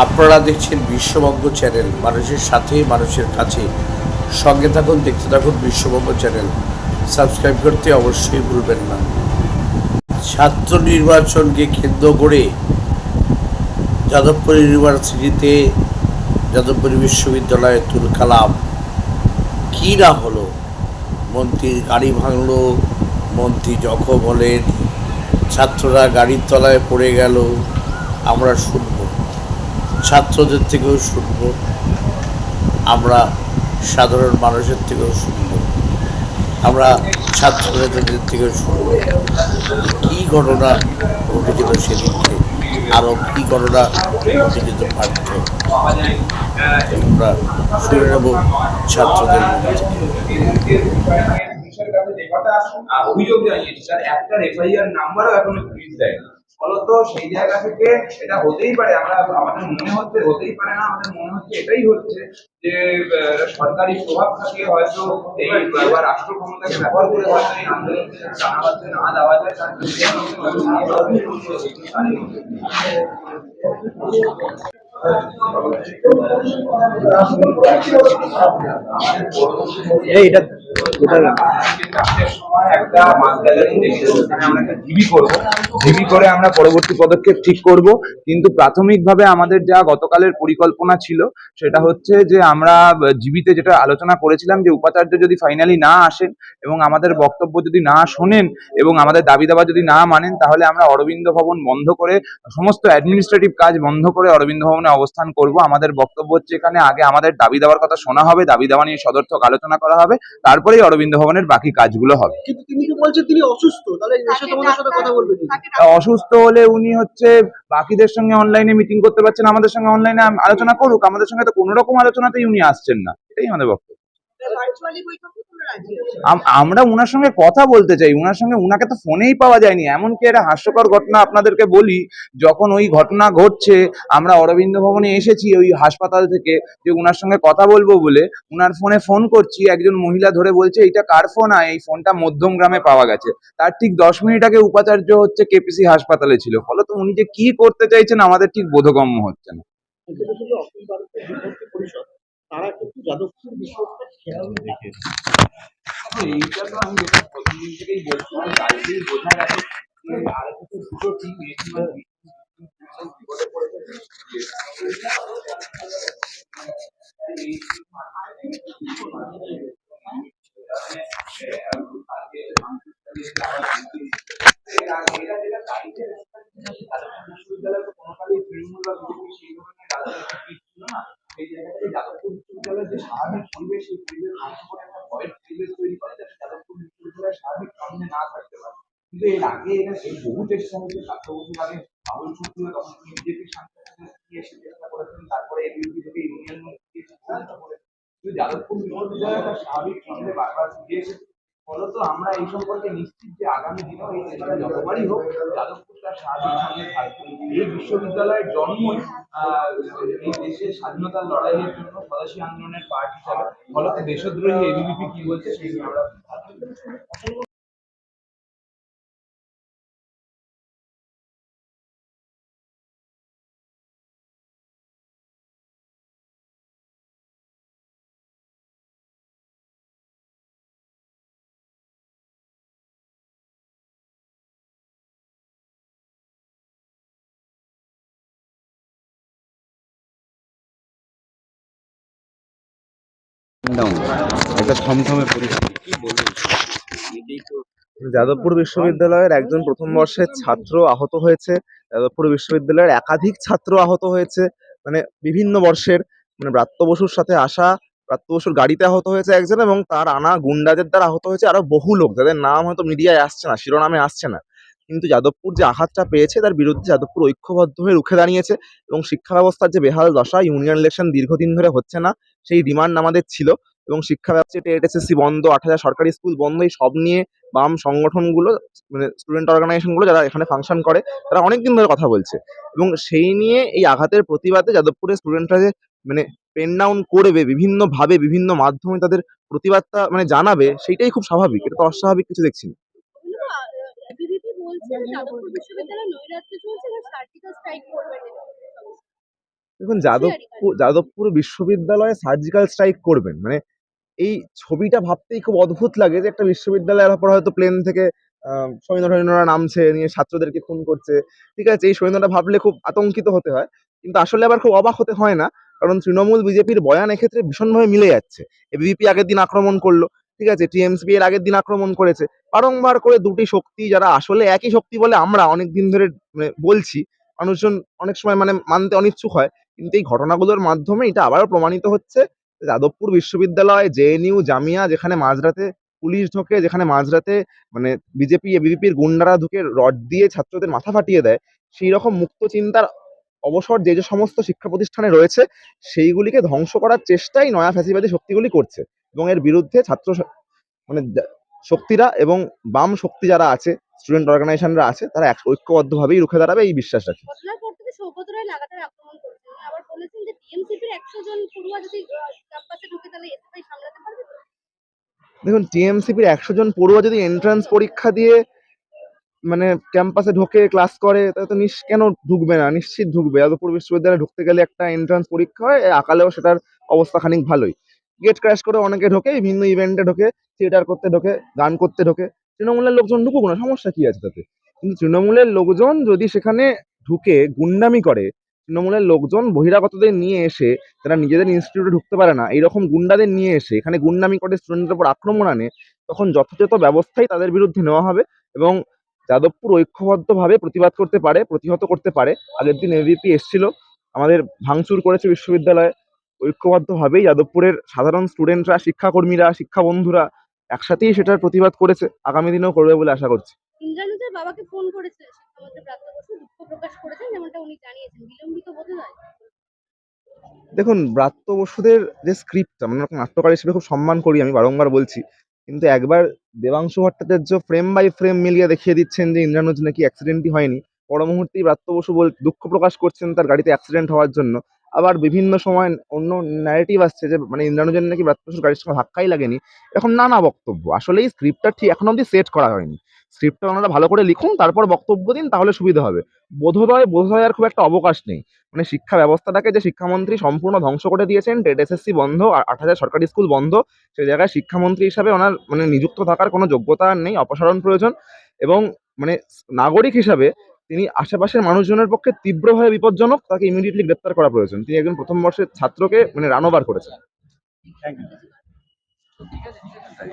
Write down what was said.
আপনারা দেখছেন বিশ্ববঙ্গ চ্যানেল, মানুষের সাথে মানুষের কাছে। সঙ্গে থাকুন, দেখতে থাকুন বিশ্ববঙ্গ চ্যানেল। সাবস্ক্রাইব করতে অবশ্যই ভুলবেন না। ছাত্র নির্বাচনকে কেন্দ্র করে যাদবপুর ইউনিভার্সিটিতে, যাদবপুর বিশ্ববিদ্যালয়ে তুলকালাম কী না হলো। মন্ত্রীর গাড়ি ভাঙলো, মন্ত্রী জখম হলেন, ছাত্ররা গাড়ির তলায় পড়ে গেল। আমরা শুনব, ছাত্রদের থেকেও শুনব, আমরা সাধারণ মানুষের থেকেও শুনব, আমরা ছাত্র নেতাদের থেকেও শুনব কী ঘটনা ঘটেছিল সেদিনকে, আরও কী ঘটনা ঘটে যেতে পারত। আমরা শুনে নেব ছাত্রদের মধ্যে থেকে। অভিযোগ জানিয়েছি তার একটা এফআইআর নাম্বারও এখনো পুলিশ দেয়। ফলত সেই জায়গা থেকে এটা হতেই পারে, আমাদের মনে হচ্ছে হতেই পারে না, আমাদের মনে হচ্ছে এটাই হচ্ছে যে সরকারি প্রভাব খাটিয়ে হয়তো এই রাষ্ট্র ক্ষমতাকে ব্যবহার করে হয়তো এই আন্দোলনকে জানা বাঁধতে না দেওয়া যায় তার এইটা একটা মাস গ্যালারি আমরা একটা জিবি করবো, জিবি করে আমরা পরবর্তী পদক্ষেপ ঠিক করব। কিন্তু প্রাথমিকভাবে আমাদের যা গতকালের পরিকল্পনা ছিল সেটা হচ্ছে যে আমরা জিবিতে যেটা আলোচনা করেছিলাম যে উপাচার্য যদি ফাইনালি না আসেন এবং আমাদের বক্তব্য যদি না শোনেন এবং আমাদের দাবি দাবা যদি না মানেন, তাহলে আমরা অরবিন্দ ভবন বন্ধ করে সমস্ত অ্যাডমিনিস্ট্রেটিভ কাজ বন্ধ করে অরবিন্দ ভবনে অবস্থান করব। আমাদের বক্তব্য হচ্ছে এখানে আগে আমাদের দাবি দাবার কথা শোনা হবে, দাবি দাবা নিয়ে সদর্থক আলোচনা করা হবে, তারপরেই অরবিন্দ ভবনের বাকি কাজগুলো হবে। কিন্তু তিনি তো বলছেন তিনি অসুস্থ, তাহলে এসে তোমাদের সাথে কথা বলবে কি? অসুস্থ হলে উনি হচ্ছে বাকিদের সঙ্গে অনলাইনে মিটিং করতে পারছেন, আমাদের সঙ্গে অনলাইনে আলোচনা করুক। আমাদের সঙ্গে তো কোনো রকম আলোচনাতেই উনি আসছেন না, এটাই আমাদের বক্তব্য। আমরা উনার সঙ্গে কথা বলতে চাই, উনাকে তো ফোনেই পাওয়া যায়নি। এমনকি একটা হাস্যকর ঘটনা আপনাদেরকে বলি, যখন ওই ঘটনা ঘটছে আমরা অরবিন্দ ভবনে এসেছি ওই হাসপাতাল থেকে, যে উনার সঙ্গে কথা বলবো বলে উনার ফোনে ফোন করছি, একজন মহিলা ধরে বলছে এটা কার ফোন, এই ফোনটা মধ্যম গ্রামে পাওয়া গেছে। তার ঠিক 10 মিনিট আগে উপাচার্য হচ্ছে কেপিসি হাসপাতালে ছিল। ফলত উনি যে কি করতে চাইছেন আমাদের ঠিক বোধগম্য হচ্ছে না। তারা কিন্তু যাদবপুর বিশ্ববিদ্যালয় এইটা তো আমি যেটা প্রথম দিন থেকেই বলছি, কালকেই বোঝা গেছে যে আর দুটো টিম বিপদে পড়েছে। বিশ্ববিদ্যালয় তো কোনোকালেই তৃণমূল বা বিজেপি সেই ধরনের রাজনৈতিক ছিল না। সেই জায়গা থেকে যাদবপুর বিশ্ববিদ্যালয়ের যে স্বাভাবিক পরিবেশ, সেই পরিবেশ ধ্বংস করে একটা ভয়ের পরিবেশ তৈরি করে যাতে যাদবপুর বিশ্ববিদ্যালয়ের স্বাভাবিক সামনে না থাকতে পারে। কিন্তু এর আগে এখানে এই বহু চেষ্টা হয়েছে, 7 বছর আগে বাবুল সুপ্রিয় তখন বিজেপির সাংসদ নিয়ে এসে চেষ্টা করেছেন, তারপরে এবিপি থেকে ইউনিয়ন মন্ত্রী চেষ্টা করে, কিন্তু যাদবপুর বিশ্ববিদ্যালয় তার স্বাভাবিক ছন্দে বারবার ফিরে এসেছে। ফলত আমরা এই সম্পর্কে নিশ্চিত যে আগামী দিনেও এই চেষ্টা যতবারই হোক যাদবপুর তার স্বাভাবিক ছন্দে থাকবে। এই বিশ্ববিদ্যালয়ের জন্মই এই দেশের স্বাধীনতার লড়াইয়ের জন্য স্বদেশী আন্দোলনের পার্ট হিসাবে। ফলত দেশদ্রোহী এবিভিপি কি বলছে সেই নিয়ে আমরা একটা থমথমে পরিস্থিতি। কি বলবো, যাদবপুর বিশ্ববিদ্যালয়ের একজন প্রথম বর্ষের ছাত্র আহত হয়েছে। যাদবপুর বিশ্ববিদ্যালয়ের একাধিক ছাত্র আহত হয়েছে, মানে বিভিন্ন বর্ষের, মানে ব্রাত্য বসুর সাথে আসা, ব্রাত্য বসুর গাড়িতে আহত হয়েছে একজন, এবং তার আনা গুন্ডাদের দ্বারা আহত হয়েছে আরো বহু লোক, যাদের নাম হয়তো মিডিয়ায় আসছে না, শিরোনামে আসছে না। কিন্তু যাদবপুর যে আঘাতটা পেয়েছে তার বিরুদ্ধে যাদবপুর ঐক্যবদ্ধ হয়ে রুখে দাঁড়িয়েছে, এবং শিক্ষা ব্যবস্থার যে বেহাল দশা, ইউনিয়ন ইলেকশন দীর্ঘদিন ধরে হচ্ছে না, সেই ডিমান্ড আমাদের ছিল। এবং শিক্ষা ব্যবস্থা টেট এসএসসি বন্ধ, 8,000 সরকারি স্কুল বন্ধ, এই সব নিয়ে বাম সংগঠনগুলো, মানে স্টুডেন্ট অর্গানাইজেশনগুলো যারা এখানে ফাংশন করে, তারা অনেকদিন ধরে কথা বলছে। এবং সেই নিয়ে এই আঘাতের প্রতিবাদে যাদবপুরের স্টুডেন্টরা যে মানে পেন ডাউন করবে, বিভিন্নভাবে বিভিন্ন মাধ্যমে তাদের প্রতিবাদটা মানে জানাবে, সেইটাই খুব স্বাভাবিক। এটা তো অস্বাভাবিক কিছু দেখছি না। দেখুন, যাদবপুর বিশ্ববিদ্যালয়ে সার্জিক্যাল স্ট্রাইক করবেন মানে এই ছবিটা ভাবতেই খুব অদ্ভুত লাগে যে একটা বিশ্ববিদ্যালয়ের পর হয়তো প্লেন থেকে সৈন্যরা নামছে, নিয়ে ছাত্রদেরকে খুন করছে। ঠিক আছে, এই সৈন্যরা ভাবলে খুব আতঙ্কিত হতে হয়, কিন্তু আসলে আবার খুব অবাক হতে হয় না, কারণ তৃণমূল বিজেপির বয়ান এক্ষেত্রে ভীষণভাবে মিলে যাচ্ছে। এবিভিপি আগের দিন আক্রমণ করলো, ঠিক আছে, টিএমসিপি এর আগের দিন আক্রমণ করেছে। বারংবার করে দুটি শক্তি, যারা আসলে একই শক্তি বলে আমরা অনেক দিন ধরে মানে বলছি, মানুষজন অনেক সময় মানে মানতে অনিচ্ছুক হয়, কিন্তু এই ঘটনাগুলোর মাধ্যমে এটা আবারও প্রমাণিত হচ্ছে। যাদবপুর বিশ্ববিদ্যালয়, জেএনইউ, জামিয়া, যেখানে মাঝরাতে পুলিশ ঢোকে, যেখানে মাঝরাতে মানে বিজেপি এবিভিপির গুন্ডারা ঢুকে রড দিয়ে ছাত্রদের মাথা ফাটিয়ে দেয়, সেই রকম মুক্ত চিন্তার অবসর যে সমস্ত শিক্ষা প্রতিষ্ঠানে রয়েছে, সেইগুলিকে ধ্বংস করার চেষ্টাই নয়া ফ্যাসিবাদী শক্তিগুলি করছে। এবং এর বিরুদ্ধে মানে শক্তিরা এবং বাম শক্তি যারা আছে, স্টুডেন্ট অর্গানাইজেশনরা আছে, তারা ঐক্যবদ্ধভাবেই রুখে দাঁড়াবে, এই বিশ্বাস রাখি। ঘটনার পর থেকে সৌগত রায় লাগাতার আক্রমণ করছেন। উনি আবার বলেছেন যে টিএমসিপির 100 জন পড়ুয়া যদি ক্যাম্পাসে ঢুকে তাহলে এসএফআই সামলাতে পারবে তো? দেখুন, টিএমসিপির 100 জন পড়ুয়া যদি এন্ট্রান্স পরীক্ষা দিয়ে মানে ক্যাম্পাসে ঢোকে, ক্লাস করে, তাহলে তো কেন ঢুকবে না? নিশ্চিত ঢুকবে। যাদবপুর বিশ্ববিদ্যালয়ে ঢুকতে গেলে একটা এন্ট্রান্স পরীক্ষা হয়, আকালেও সেটার অবস্থা খানিক ভালোই। গেট ক্র্যাশ করে অনেকে ঢোকে, বিভিন্ন ইভেন্টে ঢোকে, থিয়েটার করতে ঢোকে, গান করতে ঢোকে। তৃণমূলের লোকজন ঢুকুক না, সমস্যা কি আছে তাতে? কিন্তু তৃণমূলের লোকজন যদি সেখানে ঢুকে গুন্ডামি করে, তৃণমূলের লোকজন বহিরাগতদের নিয়ে এসে, যারা নিজেদের ইনস্টিটিউটে ঢুকতে পারে না, এইরকম গুন্ডাদের নিয়ে এসে এখানে গুন্ডামি করে স্টুডেন্টের উপর আক্রমণ আনে, তখন যথাযথ ব্যবস্থাই তাদের বিরুদ্ধে নেওয়া হবে। এবং যাদবপুর ঐক্যবদ্ধভাবে প্রতিবাদ করতে পারে, প্রতিহত করতে পারে। আগের দিন এবিপি এসেছিল, আমাদের ভাঙচুর করেছে বিশ্ববিদ্যালয়ে। ঐক্যবদ্ধভাবেই যাদবপুরের সাধারণ স্টুডেন্টরা, শিক্ষাকর্মীরা, শিক্ষা বন্ধুরা একসাথেই সেটার প্রতিবাদ করেছে, আগামী দিনেও করবে বলে আশা করছি। ইন্দ্রানুজের বাবাকে ফোন করেছিলেন শিক্ষামন্ত্রী ব্রাত্য বসু, দুঃখ প্রকাশ করেছেন, যেমনটা উনি জানিয়েছেন। বিলম্বিত বোধ হয়? দেখুন, ব্রাত্য বসুদের যে স্ক্রিপ্টটা, মানে ওরকম নাট্যকার হিসেবে খুব সম্মান করি, আমি বারংবার বলছি, কিন্তু একবার Debangshu Bhattacharya frame by frame মিলিয়ে দেখিয়ে দিচ্ছেন যে ইন্দ্রানুজ নাকি অ্যাক্সিডেন্টই হয়নি, পর মুহূর্তেই ব্রাত্য বসু দুঃখ প্রকাশ করছেন তার গাড়িতে অ্যাক্সিডেন্ট হওয়ার জন্য। আবার বিভিন্ন সময় অন্য ন্যারেটিভ আসছে যে মানে ইন্দ্রানুজের নাকি ব্রাত্য বসুর গাড়ির সঙ্গে ধাক্কাই লাগেনি। এরকম নানা বক্তব্য, আসলে এই স্ক্রিপ্টটা ঠিক এখনো অব্দি সেট করা হয়নি। স্ক্রিপ্টটা ওনারা ভালো করে লিখুন, তারপর বক্তব্য দিন, তাহলে সুবিধা হবে। বোধহয় আর খুব একটা অবকাশ নেই। মানে শিক্ষা ব্যবস্থাটাকে যে শিক্ষামন্ত্রী সম্পূর্ণ ধ্বংস করে দিয়েছেন, টেট এসএসসি বন্ধ, 8,000 সরকারি স্কুল বন্ধ, সেই জায়গায় শিক্ষামন্ত্রী হিসাবে ওনার মানে নিযুক্ত থাকার কোনো যোগ্যতা আর নেই, অপসারণ প্রয়োজন। এবং মানে নাগরিক হিসাবে তিনি আশেপাশের মানুষজনের পক্ষে তীব্রভাবে বিপজ্জনক, তাকে ইমিডিয়েটলি গ্রেপ্তার করা প্রয়োজন। তিনি একজন প্রথম বর্ষের ছাত্রকে মানে রানোভার করেছেন। ঠিক আছে, ঠিক আছে।